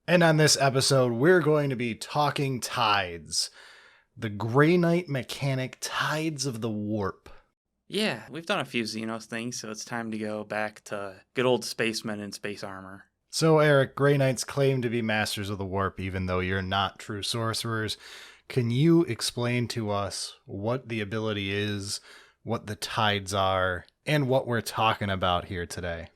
And on this episode, we're going to be talking tides. The Grey Knight mechanic, Tides of the Warp. Yeah, we've done a few Xenos things, so it's time to go back to good old spacemen in space armor. So, Eric, Grey Knights claim to be masters of the warp, even though you're not true sorcerers. Can you explain to us what the ability is, what the tides are, and what we're talking about here today?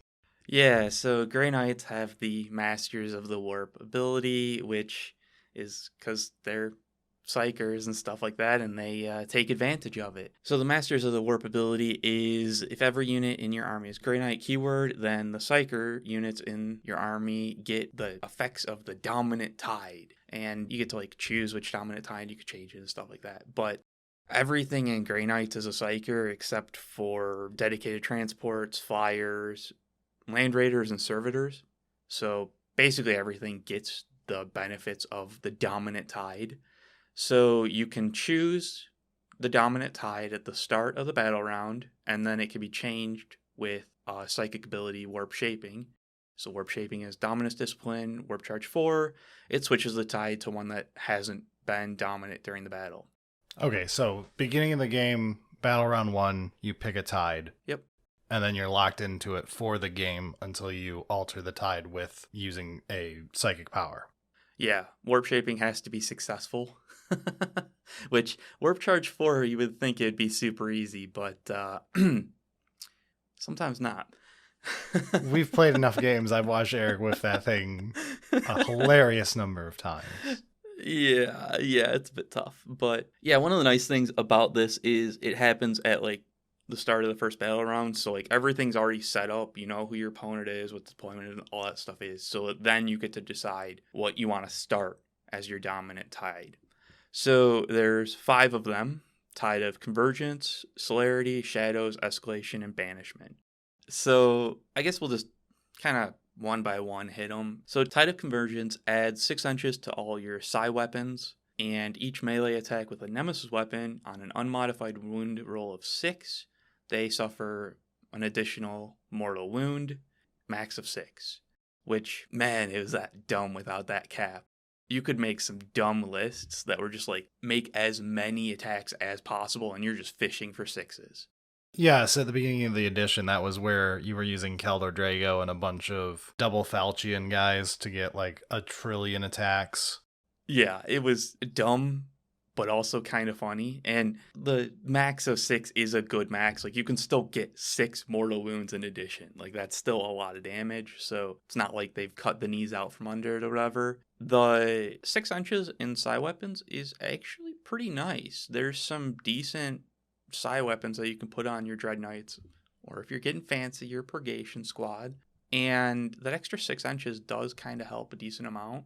Yeah, so Grey Knights have the Masters of the Warp ability, which is because they're psychers and stuff like that, and they take advantage of it. So the Masters of the Warp ability is if every unit in your army is Grey Knight keyword, then the psyker units in your army get the effects of the dominant tide. And you get to choose which dominant tide you could change it and stuff like that. But everything in Grey Knights is a psyker except for dedicated transports, flyers, land raiders, and servitors. So basically everything gets the benefits of the dominant tide. So you can choose the dominant tide at the start of the battle round, and then it can be changed with psychic ability Warp Shaping. So Warp Shaping is Dominus Discipline, Warp Charge 4. It switches the tide to one that hasn't been dominant during the battle. Okay, so beginning of the game, battle round 1, you pick a tide. Yep. And then you're locked into it for the game until you alter the tide with using a psychic power. Yeah, Warp Shaping has to be successful. Which, Warp Charge 4, you would think it'd be super easy, but sometimes not. We've played enough games. I've watched Eric with that thing a hilarious number of times. Yeah, it's a bit tough. But yeah, one of the nice things about this is it happens at the start of the first battle round. So everything's already set up. You know who your opponent is, what deployment and all that stuff is. So then you get to decide what you want to start as your dominant tide. So there's 5 of them: Tide of Convergence, Celerity, Shadows, Escalation, and Banishment. So I guess we'll just kind of one by one hit them. So Tide of Convergence adds 6 inches to all your psi weapons, and each melee attack with a nemesis weapon on an unmodified wound roll of 6, they suffer an additional mortal wound, max of 6. Which, man, it was that dumb without that cap. You could make some dumb lists that were just make as many attacks as possible, and you're just fishing for 6s. Yeah, so at the beginning of the edition, that was where you were using Keldor Drago and a bunch of double Falchion guys to get 1,000,000,000,000 attacks. Yeah, it was dumb, but also kind of funny. And the max of 6 is a good max. You can still get 6 mortal wounds in addition. That's still a lot of damage. So it's not like they've cut the knees out from under it or whatever. The 6 inches in psi weapons is actually pretty nice. There's some decent psi weapons that you can put on your Dread Knights, or if you're getting fancy, your Purgation Squad. And that extra 6 inches does kind of help a decent amount.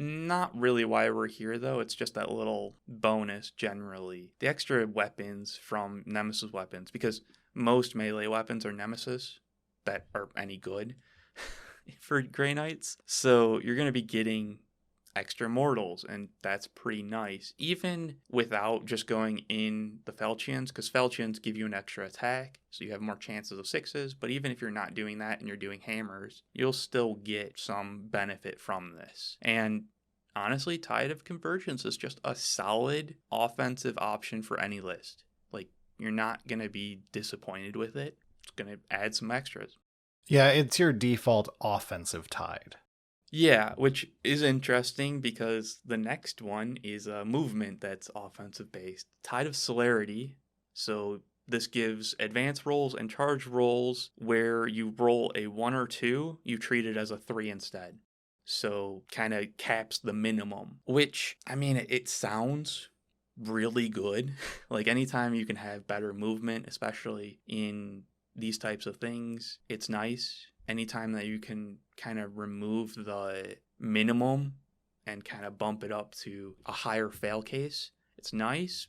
Not really why we're here, though. It's just that little bonus, generally. The extra weapons from Nemesis weapons, because most melee weapons are Nemesis that are any good for Grey Knights. So you're going to be getting extra mortals, and that's pretty nice. Even without just going in the Falchions, because Falchions give you an extra attack, so you have more chances of 6s. But even if you're not doing that and you're doing hammers, you'll still get some benefit from this. And honestly, Tide of Convergence is just a solid offensive option for any list. You're not going to be disappointed with it. It's going to add some extras. Yeah, it's your default offensive tide. Yeah, which is interesting because the next one is a movement that's offensive based. Tide of Celerity. So this gives advance rolls and charge rolls where you roll a 1 or 2, you treat it as a 3 instead. So kind of caps the minimum, which, it sounds really good. Anytime you can have better movement, especially in these types of things, it's nice. Anytime that you can kind of remove the minimum and kind of bump it up to a higher fail case, it's nice.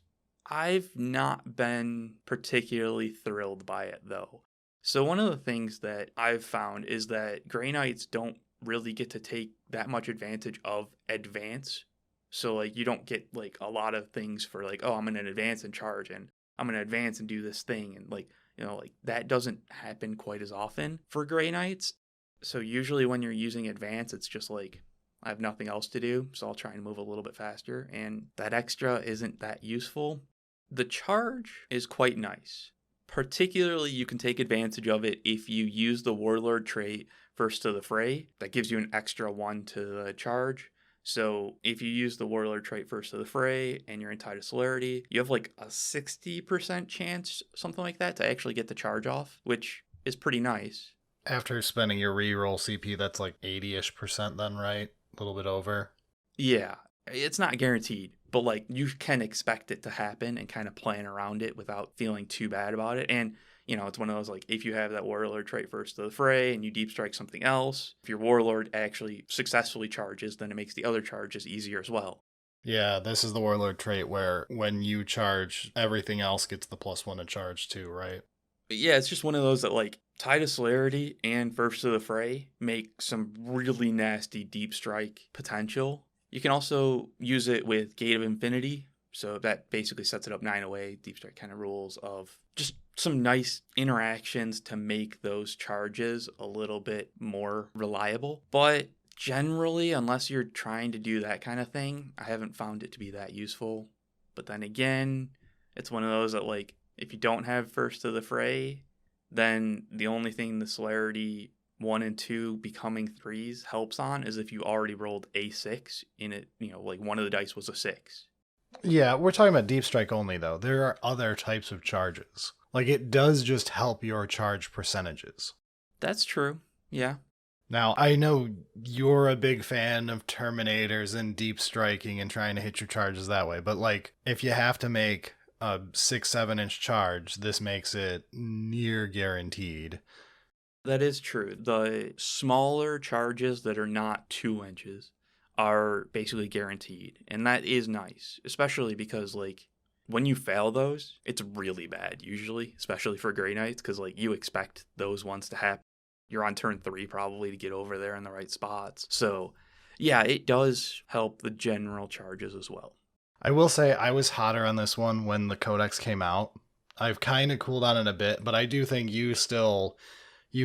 I've not been particularly thrilled by it, though. So one of the things that I've found is that Grey Knights don't really get to take that much advantage of advance. So you don't get a lot of things for oh, I'm going to advance and charge, and I'm going to advance and do this thing, and that doesn't happen quite as often for Grey Knights. So usually when you're using advance, it's just I have nothing else to do, so I'll try and move a little bit faster, and that extra isn't that useful. The charge is quite nice. Particularly, you can take advantage of it if you use the Warlord trait First to the Fray. That gives you an extra 1 to the charge. So if you use the Warlord trait First to the Fray and you're in Tide of Celerity, you have like a 60% chance, something like that, to actually get the charge off, which is pretty nice. After spending your reroll CP, that's like 80-ish% then, right? A little bit over. Yeah, it's not guaranteed, but like you can expect it to happen and kind of plan around it without feeling too bad about it. And it's one of those, like, if you have that Warlord trait First to the Fray and you deep strike something else, if your Warlord actually successfully charges, then it makes the other charges easier as well. Yeah, this is the Warlord trait where when you charge, everything else gets the +1 to charge too, right? But yeah, it's just one of those that, like, Tide of Celerity and First to the Fray make some really nasty deep strike potential. You can also use it with Gate of Infinity, so that basically sets it up 9 away, deep strike kind of rules of just some nice interactions to make those charges a little bit more reliable. But generally, unless you're trying to do that kind of thing, I haven't found it to be that useful. But then again, it's one of those that, like, if you don't have First to the Fray, then the only thing the Celerity 1 and 2 becoming 3s helps on is if you already rolled a 6 in it, like one of the dice was a 6. Yeah, we're talking about deep strike only, though. There are other types of charges. Like, it does just help your charge percentages. That's true. Yeah. Now, I know you're a big fan of Terminators and deep striking and trying to hit your charges that way, but, like, if you have to make a 6-7 inch charge, this makes it near guaranteed. That is true. The smaller charges that are not 2 inches are basically guaranteed. And that is nice, especially because, like, when you fail those, it's really bad usually, especially for Grey Knights, because, like, you expect those ones to happen. You're on turn 3 probably to get over there in the right spots. So, yeah, it does help the general charges as well. I will say I was hotter on this one when the Codex came out. I've kind of cooled on it a bit, but I do think you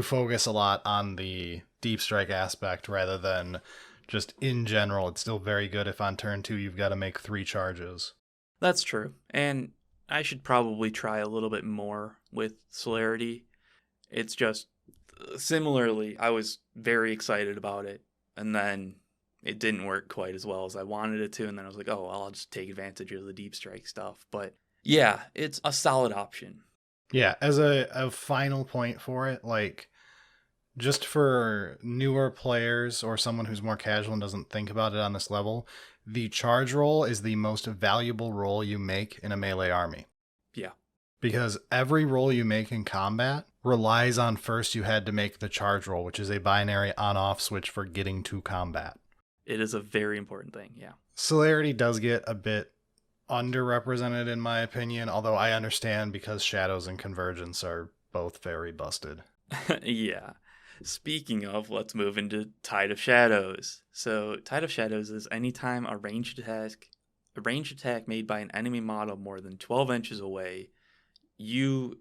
focus a lot on the deep strike aspect rather than just in general. It's still very good if on turn 2 you've got to make 3 charges. That's true. And I should probably try a little bit more with Celerity. It's just, similarly, I was very excited about it, and then it didn't work quite as well as I wanted it to, and then I was like, oh, well, I'll just take advantage of the deep strike stuff. But yeah, it's a solid option. Yeah, as a final point for it, like, just for newer players or someone who's more casual and doesn't think about it on this level, the charge roll is the most valuable roll you make in a melee army. Yeah. Because every roll you make in combat relies on first you had to make the charge roll, which is a binary on-off switch for getting to combat. It is a very important thing, yeah. Celerity does get a bit underrepresented in my opinion, although I understand because Shadows and Convergence are both very busted. Yeah. Speaking of, let's move into Tide of Shadows. So, Tide of Shadows is anytime a ranged attack made by an enemy model more than 12 inches away, your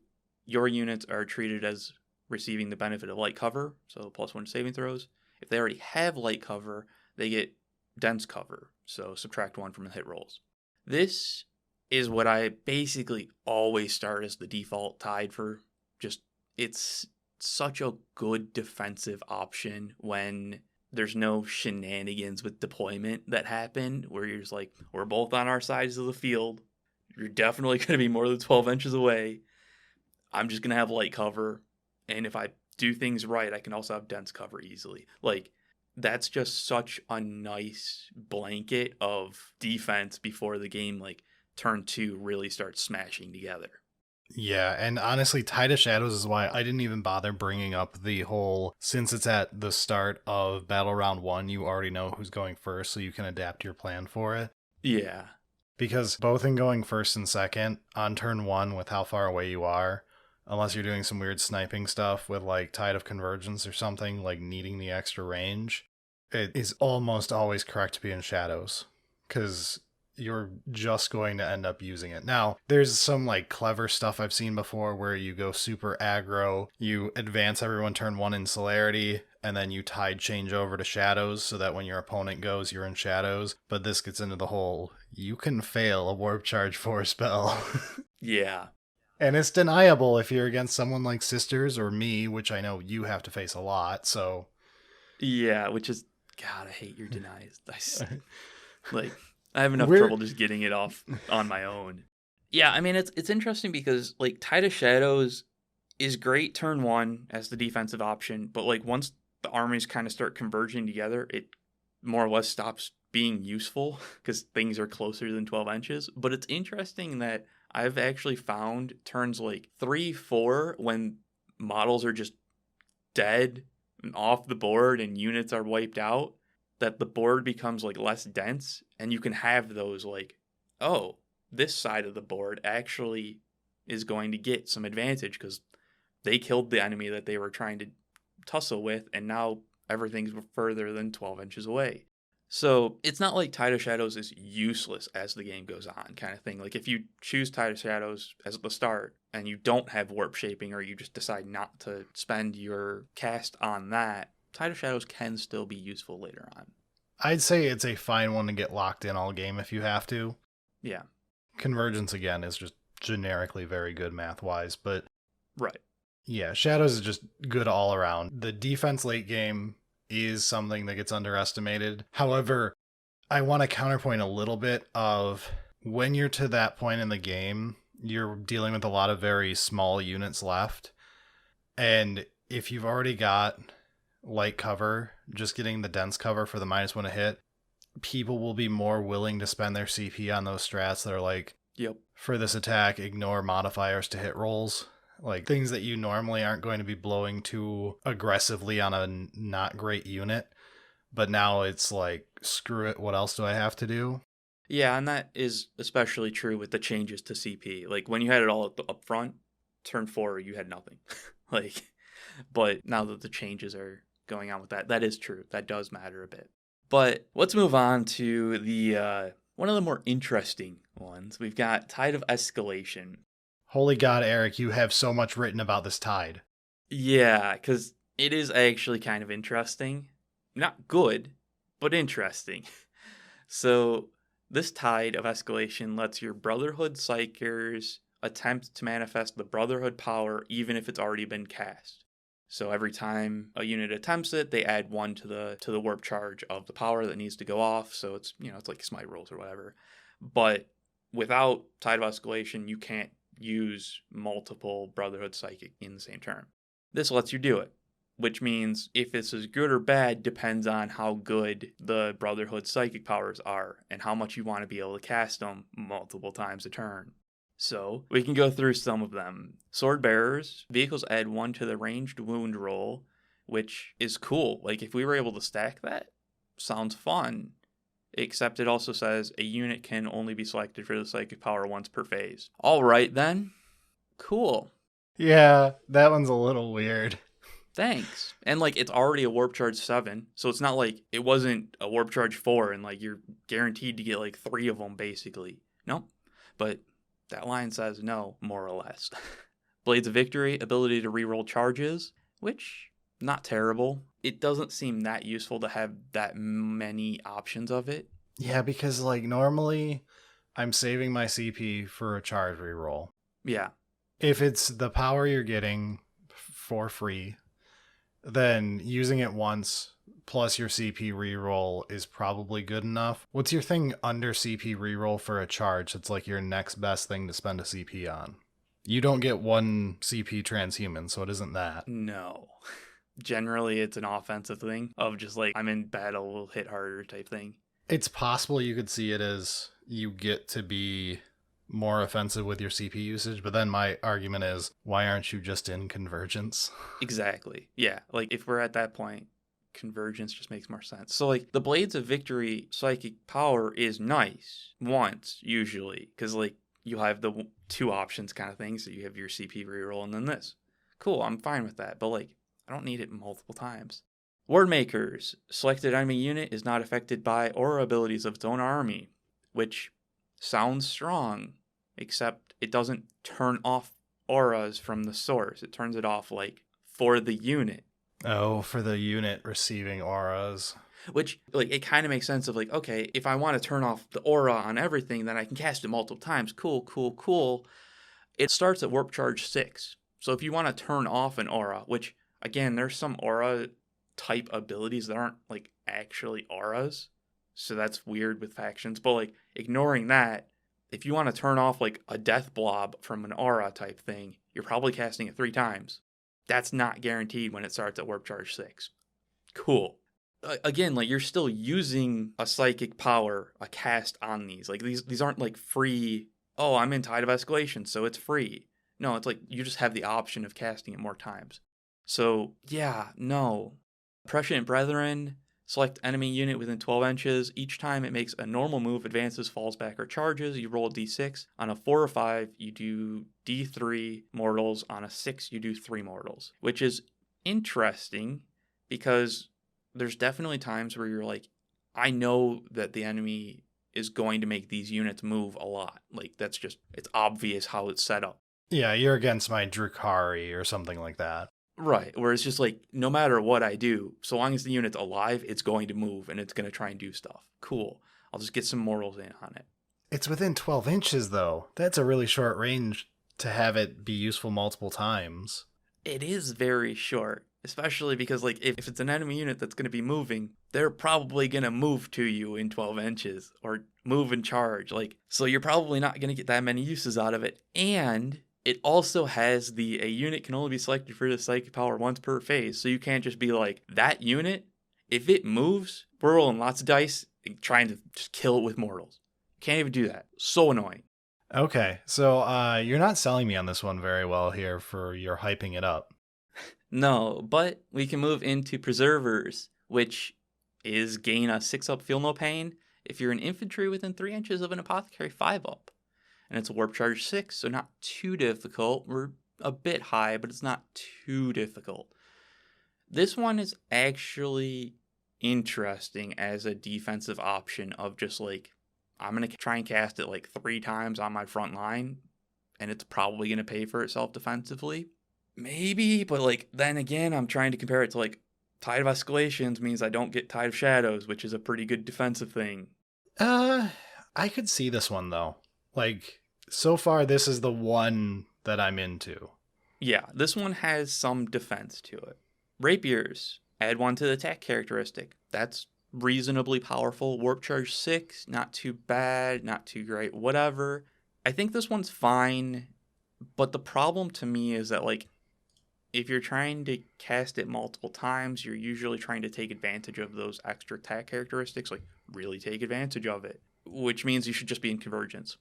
units are treated as receiving the benefit of light cover, so +1 saving throws. If they already have light cover, they get dense cover, so subtract 1 from the hit rolls. This is what I basically always start as the default Tide for. Just, it's such a good defensive option when there's no shenanigans with deployment that happen where you're just like, we're both on our sides of the field. You're definitely going to be more than 12 inches away. I'm just going to have light cover. And if I do things right, I can also have dense cover easily. Like, that's just such a nice blanket of defense before the game, like, turn 2 really starts smashing together. Yeah, and honestly, Tide of Shadows is why I didn't even bother bringing up the whole, since it's at the start of Battle Round 1, you already know who's going first, so you can adapt your plan for it. Yeah. Because both in going first and second, on turn 1 with how far away you are, unless you're doing some weird sniping stuff with like Tide of Convergence or something, like needing the extra range, it is almost always correct to be in Shadows. Because you're just going to end up using it. Now, there's some like clever stuff I've seen before where you go super aggro, you advance everyone turn 1 in Celerity, and then you tide change over to shadows so that when your opponent goes, you're in shadows. But this gets into the whole, you can fail a warp charge 4 spell. Yeah. And it's deniable if you're against someone like Sisters or me, which I know you have to face a lot, so... Yeah, which is... God, I hate your denies. Like, I have enough We're- trouble just getting it off on my own. Yeah, I mean, it's interesting because, like, Tide of Shadows is great turn 1 as the defensive option, but, like, once the armies kind of start converging together, it more or less stops being useful because things are closer than 12 inches. But it's interesting that I've actually found turns like 3, 4, when models are just dead and off the board and units are wiped out, that the board becomes like less dense, and you can have those like, oh, this side of the board actually is going to get some advantage because they killed the enemy that they were trying to tussle with, and now everything's further than 12 inches away. So it's not like Tide of Shadows is useless as the game goes on kind of thing. Like if you choose Tide of Shadows as the start and you don't have warp shaping, or you just decide not to spend your cast on that, Tide of Shadows can still be useful later on. I'd say it's a fine one to get locked in all game if you have to. Yeah. Convergence, again, is just generically very good math-wise, but... Right. Yeah, Shadows is just good all around. The defense late game is something that gets underestimated. However, I want to counterpoint a little bit of when you're to that point in the game, you're dealing with a lot of very small units left. And if you've already got light cover, just getting the dense cover for the -1 to hit, people will be more willing to spend their CP on those strats that are like, yep, for this attack, ignore modifiers to hit rolls. Like things that you normally aren't going to be blowing too aggressively on a not great unit. But now it's like, screw it, what else do I have to do? Yeah, and that is especially true with the changes to CP. Like when you had it all up front, turn 4, you had nothing. But now that the changes are going on with that is true. That does matter a bit. But let's move on to the one of the more interesting ones. We've got Tide of Escalation. Holy God, Eric, you have so much written about this tide. Yeah, because it is actually kind of interesting. Not good, but interesting. So this Tide of Escalation lets your Brotherhood Psychers attempt to manifest the Brotherhood power even if it's already been cast. So every time a unit attempts it, they add 1 to the warp charge of the power that needs to go off. So it's, it's like smite rolls or whatever. But without Tide of Escalation, you can't use multiple Brotherhood Psychic in the same turn. This lets you do it, which means if this is good or bad depends on how good the Brotherhood Psychic powers are and how much you want to be able to cast them multiple times a turn. So we can go through some of them. Sword Bearers, vehicles add 1 to the ranged wound roll, which is cool. Like if we were able to stack that, sounds fun. Except it also says a unit can only be selected for the psychic power once per phase. All right, then. Cool. Yeah, that one's a little weird. Thanks. And like it's already a warp charge 7, so it's not like it wasn't a warp charge 4 and like you're guaranteed to get like 3 of them basically. Nope. But that line says no, more or less. Blades of Victory, ability to reroll charges, which not terrible. It doesn't seem that useful to have that many options of it. Yeah, because like normally I'm saving my CP for a charge reroll. Yeah. If it's the power you're getting for free, then using it once plus your CP reroll is probably good enough. What's your thing under CP reroll for a charge? It's like your next best thing to spend a CP on. You don't get 1 CP transhuman, so it isn't that. No. Generally, it's an offensive thing of just like, I'm in battle, we'll hit harder type thing. It's possible you could see it as you get to be more offensive with your CP usage, but then my argument is, why aren't you just in Convergence? Exactly. Yeah. Like if we're at that point, Convergence just makes more sense. So like the Blades of Victory psychic power is nice once usually, because like you have the 2 options kind of thing. So you have your CP reroll and then this. Cool. I'm fine with that. But like, I don't need it multiple times. Word Makers. Selected enemy unit is not affected by aura abilities of its own army, which sounds strong, except it doesn't turn off auras from the source. It turns it off like for the unit. Oh, for the unit receiving auras. Which, like, it kind of makes sense of, like, okay, if I want to turn off the aura on everything, then I can cast it multiple times. Cool, cool, cool. It starts at Warp Charge 6. So if you want to turn off an aura, which, again, there's some aura type abilities that aren't, like, actually auras. So that's weird with factions. But, like, ignoring that, if you want to turn off, like, a death blob from an aura type thing, you're probably casting it 3 times. That's not guaranteed when it starts at Warp Charge 6. Cool. Again, like, you're still using a psychic power, a cast on these. Like, these aren't, like, free, oh, I'm in Tide of Escalation, so it's free. No, it's like you just have the option of casting it more times. So, yeah, no. Prescient Brethren, select enemy unit within 12 inches. Each time it makes a normal move, advances, falls back, or charges, you roll a d6. On a 4 or 5, you do d3 mortals. On a 6, you do 3 mortals, which is interesting because there's definitely times where you're like, I know that the enemy is going to make these units move a lot. Like, that's just, it's obvious how it's set up. Yeah, you're against my Drukhari or something like that. Right, where it's just like, no matter what I do, so long as the unit's alive, it's going to move and it's going to try and do stuff. Cool. I'll just get some mortals in on it. It's within 12 inches, though. That's a really short range to have it be useful multiple times. It is very short, especially because, like, if it's an enemy unit that's going to be moving, they're probably going to move to you in 12 inches or move and charge. Like, so you're probably not going to get that many uses out of it. And it also has a unit can only be selected for the psychic power once per phase. So you can't just be like, that unit, if it moves, we're rolling lots of dice and trying to just kill it with mortals. Can't even do that. So annoying. Okay, so you're not selling me on this one very well here for your hyping it up. No, but we can move into Preservers, which is gain a 6-up, feel no pain. If you're an infantry within 3 inches of an apothecary, 5-up. And it's a warp charge 6, so not too difficult. We're a bit high, but it's not too difficult. This one is actually interesting as a defensive option of just like, I'm going to try and cast it like 3 times on my front line, and it's probably going to pay for itself defensively. Maybe, but like, then again, I'm trying to compare it to like Tide of Escalations means I don't get Tide of Shadows, which is a pretty good defensive thing. I could see this one, though. Like, so far, this is the one that I'm into. Yeah, this one has some defense to it. Rapiers, add 1 to the attack characteristic. That's reasonably powerful. Warp Charge 6, not too bad, not too great, whatever. I think this one's fine, but the problem to me is that, like, if you're trying to cast it multiple times, you're usually trying to take advantage of those extra attack characteristics, like, really take advantage of it, which means you should just be in Convergence.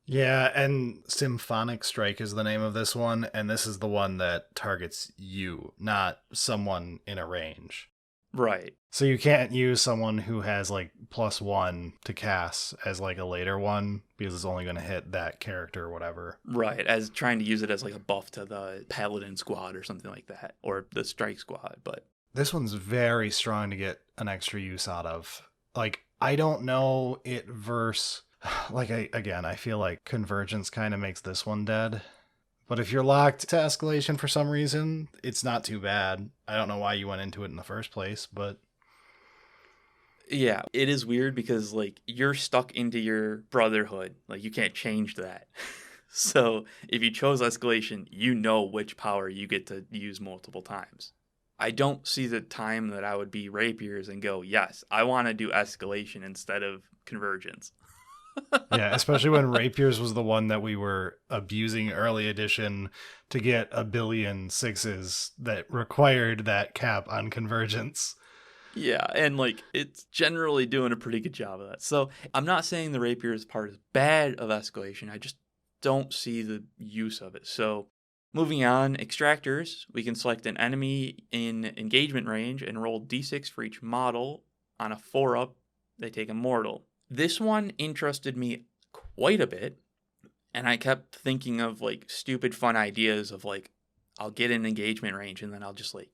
Yeah, and Symphonic Strike is the name of this one, and this is the one that targets you, not someone in a range. Right. So you can't use someone who has like +1 to cast as like a later one because it's only going to hit that character or whatever. Right, as trying to use it as like a buff to the Paladin squad or something like that, or the Strike squad, but this one's very strong to get an extra use out of. Like, I don't know it versus, like, I feel like Convergence kind of makes this one dead. But if you're locked to Escalation for some reason, it's not too bad. I don't know why you went into it in the first place, but yeah, it is weird because, like, you're stuck into your Brotherhood. Like, you can't change that. So if you chose Escalation, you know which power you get to use multiple times. I don't see the time that I would be Rapiers and go, yes, I want to do Escalation instead of Convergence. yeah, especially when Rapiers was the one that we were abusing early edition to get a billion 6s that required that cap on Convergence. Yeah, and like, it's generally doing a pretty good job of that. So I'm not saying the Rapier's part is bad of Escalation. I just don't see the use of it. So moving on, Extractors, we can select an enemy in engagement range and roll d6 for each model. On a 4-up, they take a mortal. This one interested me quite a bit, and I kept thinking of like stupid fun ideas of like, I'll get an engagement range and then I'll just like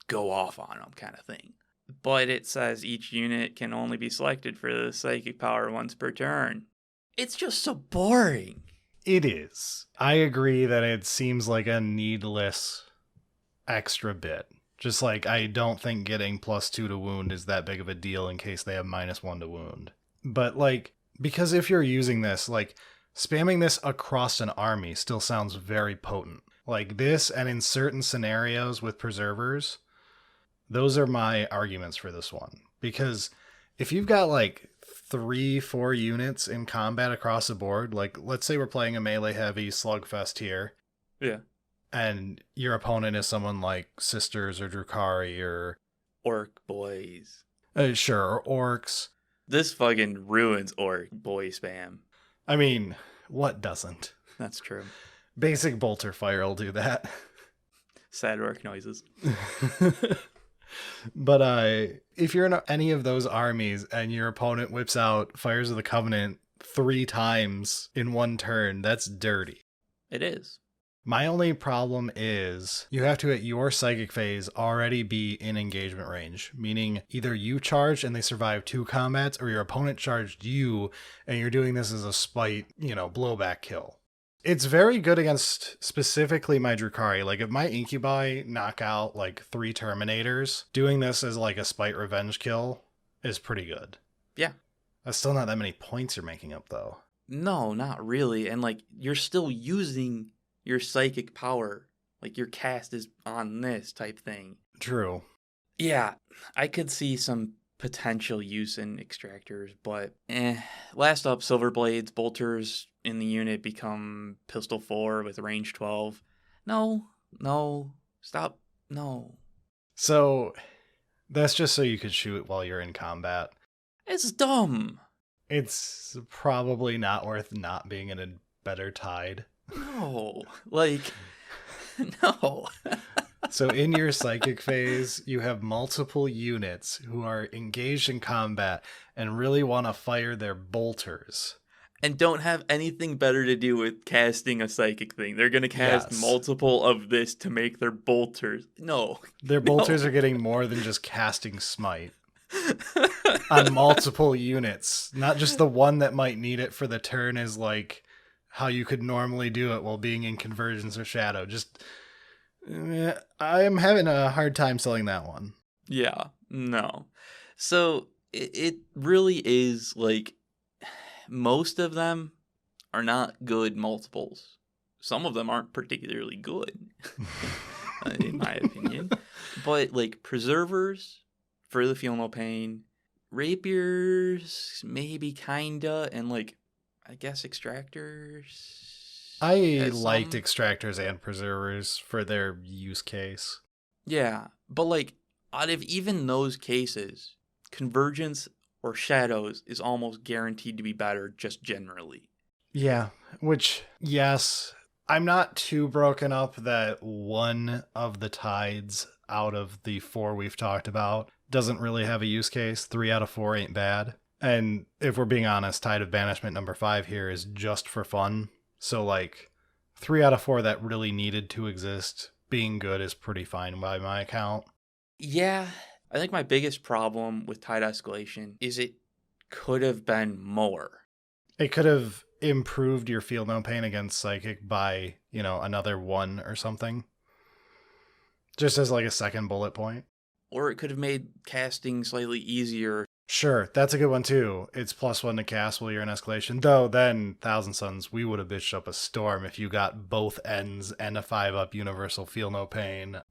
go off on them kind of thing. But it says each unit can only be selected for the psychic power once per turn. It's just so boring. It is. I agree that it seems like a needless extra bit Just like, I don't think getting +2 to wound is that big of a deal in case they have -1 to wound. But, like, because if you're using this, like, spamming this across an army still sounds very potent. Like this, and in certain scenarios with preservers, those are my arguments for this one. Because if you've got, like, 3-4 units in combat across the board, like, let's say we're playing a melee heavy slugfest here. Yeah. And your opponent is someone like Sisters or Drukhari or Orc boys. Sure, or orcs. This fucking ruins orc boy spam. I mean, what doesn't? That's true. Basic bolter fire will do that. Sad orc noises. But if you're in any of those armies and your opponent whips out Fires of the Covenant 3 times in one turn, that's dirty. It is. My only problem is you have to, at your psychic phase, already be in engagement range, meaning either you charged and they survived 2 combats, or your opponent charged you and you're doing this as a spite, blowback kill. It's very good against specifically my Drukhari. Like, if my Incubi knock out like 3 Terminators, doing this as like a spite revenge kill is pretty good. Yeah. That's still not that many points you're making up, though. No, not really. And like, you're still using your psychic power. Like, your cast is on this type thing. True. Yeah, I could see some potential use in extractors, but last up, Silver Blades, bolters in the unit become pistol 4 with range 12. No, stop, no. So, that's just so you could shoot while you're in combat. It's dumb. It's probably not worth not being in a better tide. No, like, no. So in your psychic phase, you have multiple units who are engaged in combat and really want to fire their bolters. And don't have anything better to do with casting a psychic thing. They're going to cast multiple of this to make their bolters. No. Their bolters are getting more than just casting smite. On multiple units. Not just the one that might need it for the turn is like how you could normally do it while being in Convergence or Shadow. Just, I am having a hard time selling that one. Yeah, no. So it really is like, most of them are not good multiples. Some of them aren't particularly good, in my opinion. But like, preservers, Further Feel No Pain, rapiers, maybe kinda, and like, I guess extractors. I liked extractors and preservers for their use case. Yeah, but like, out of even those cases, Convergence or Shadows is almost guaranteed to be better just generally. Yeah, which, yes, I'm not too broken up that one of the tides out of the 4 we've talked about doesn't really have a use case. 3 out of 4 ain't bad. And if we're being honest, Tide of Banishment number 5 here is just for fun. So like 3 out of 4 that really needed to exist being good is pretty fine by my account. Yeah, I think my biggest problem with Tide Escalation is it could have been more. It could have improved your Feel No Pain against Psychic by, another 1 or something. Just as like a second bullet point. Or it could have made casting slightly easier. Sure, that's a good one too. It's +1 to cast while you're in Escalation. Though then, Thousand Suns, we would have bitched up a storm if you got both ends and a 5-up universal Feel No Pain.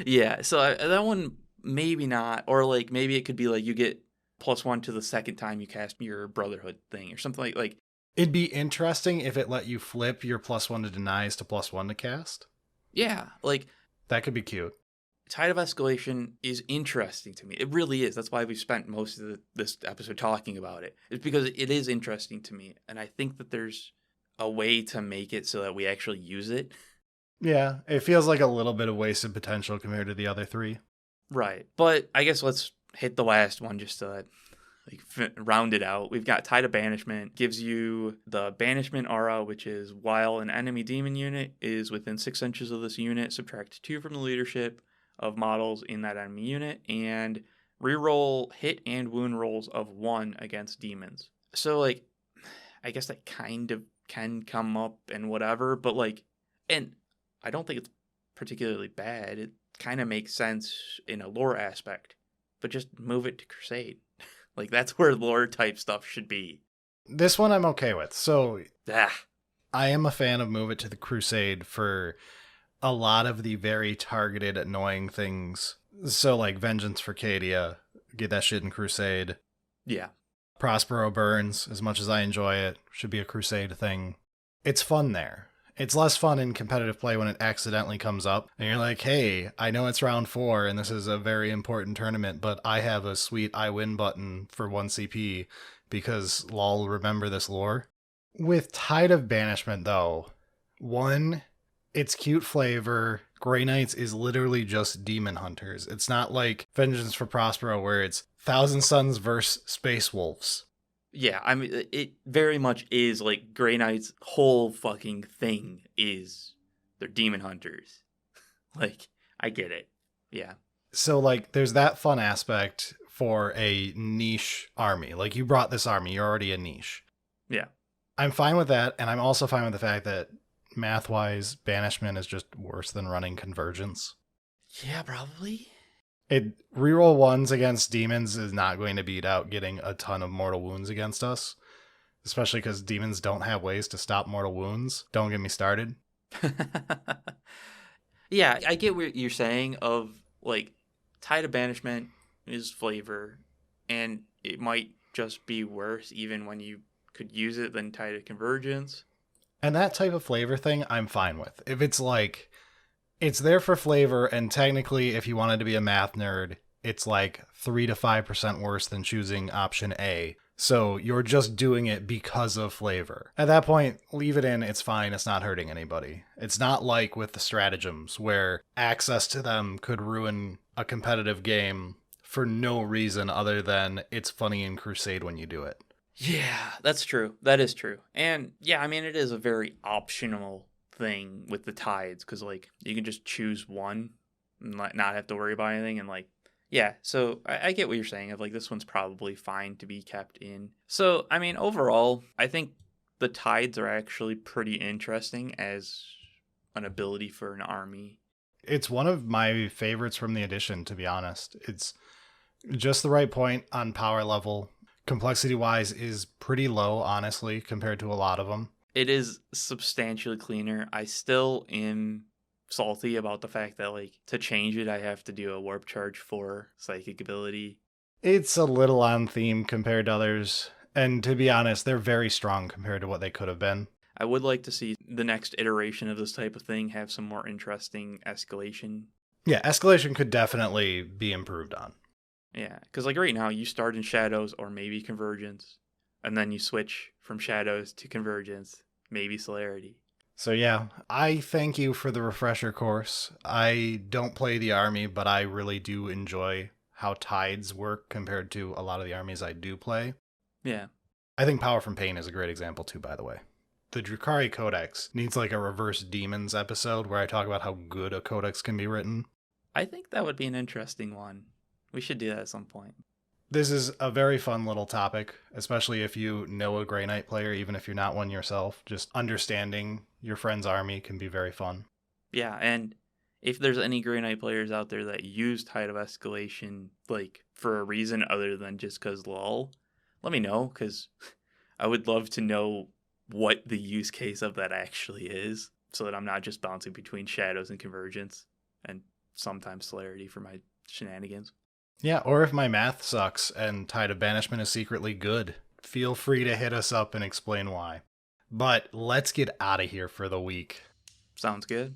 Yeah, so that one, maybe not. Or like, maybe it could be like you get +1 to the second time you cast your Brotherhood thing or something like. It'd be interesting if it let you flip your +1 to denies to +1 to cast. Yeah, like. That could be cute. Tide of Escalation is interesting to me. It really is. That's why we've spent most of this episode talking about it. It's because it is interesting to me. And I think that there's a way to make it so that we actually use it. Yeah, it feels like a little bit of wasted potential compared to the other 3. Right. But I guess let's hit the last one just to round it out. We've got Tide of Banishment. Gives you the Banishment aura, which is while an enemy demon unit is within 6 inches of this unit, subtract 2 from the leadership of models in that enemy unit, and reroll hit and wound rolls of 1 against demons. So like, I guess that kind of can come up and whatever, but like, and I don't think it's particularly bad. It kind of makes sense in a lore aspect, but just move it to Crusade. Like, that's where lore type stuff should be. This one I'm okay with. So Ah, I am a fan of Move It to the Crusade for a lot of the very targeted, annoying things. So, like Vengeance for Cadia, get that shit in Crusade. yeah. Prospero Burns, as much as I enjoy it, should be a Crusade thing. It's fun there. It's less fun in competitive play when it accidentally comes up, and you're like, hey, I know it's round 4, and this is a very important tournament, but I have a sweet I win button for 1 CP, because lol, remember this lore. With Tide of Banishment, though, one, it's cute flavor. Grey Knights is literally just demon hunters. It's not like Vengeance for Prospero, where it's Thousand Suns versus Space Wolves. Yeah, I mean, it very much is like Grey Knight's whole fucking thing is they're demon hunters. Like, I get it. Yeah. So, like, there's that fun aspect for a niche army. Like, you brought this army, you're already a niche. Yeah. I'm fine with that, and I'm also fine with the fact that math-wise, Banishment is just worse than running Convergence. Yeah, probably. It reroll ones against demons is not going to beat out getting a ton of mortal wounds against us, especially because demons don't have ways to stop mortal wounds. Don't get me started. Yeah, I get what you're saying of, like, Tide of Banishment is flavor, and it might just be worse even when you could use it than Tide of Convergence. And that type of flavor thing, I'm fine with. If it's like, it's there for flavor, and technically, if you wanted to be a math nerd, it's like 3 to 5% worse than choosing option A. So you're just doing it because of flavor. At that point, leave it in, it's fine, it's not hurting anybody. It's not like with the stratagems, where access to them could ruin a competitive game for no reason other than it's funny in Crusade when you do it. Yeah, that's true. That is true. And yeah, I mean, it is a very optional thing with the tides, because, like, you can just choose one and not have to worry about anything. And, like, yeah, so I get what you're saying of, like, this one's probably fine to be kept in. So, I mean, overall, I think the tides are actually pretty interesting as an ability for an army. It's one of my favorites from the edition, to be honest. It's just the right point on power level. Complexity-wise is pretty low, honestly, compared to a lot of them. It is substantially cleaner. I still am salty about the fact that, like, to change it, I have to do a warp charge for psychic ability. It's a little on theme compared to others, and to be honest, they're very strong compared to what they could have been. I would like to see the next iteration of this type of thing have some more interesting escalation. Yeah, Escalation could definitely be improved on. Yeah, because, like, right now, you start in Shadows or maybe Convergence, and then you switch from Shadows to Convergence, maybe Celerity. So yeah, I thank you for the refresher course. I don't play the army, but I really do enjoy how tides work compared to a lot of the armies I do play. Yeah. I think Power from Pain is a great example too, by the way. The Drukhari Codex needs like a reverse demons episode where I talk about how good a codex can be written. I think that would be an interesting one. We should do that at some point. This is a very fun little topic, especially if you know a Grey Knight player, even if you're not one yourself. Just understanding your friend's army can be very fun. Yeah, and if there's any Grey Knight players out there that use Tide of Escalation, like, for a reason other than just because lol, let me know, because I would love to know what the use case of that actually is, so that I'm not just bouncing between Shadows and Convergence, and sometimes Celerity for my shenanigans. Yeah, or if my math sucks and Tide of Banishment is secretly good, feel free to hit us up and explain why. But let's get out of here for the week. Sounds good.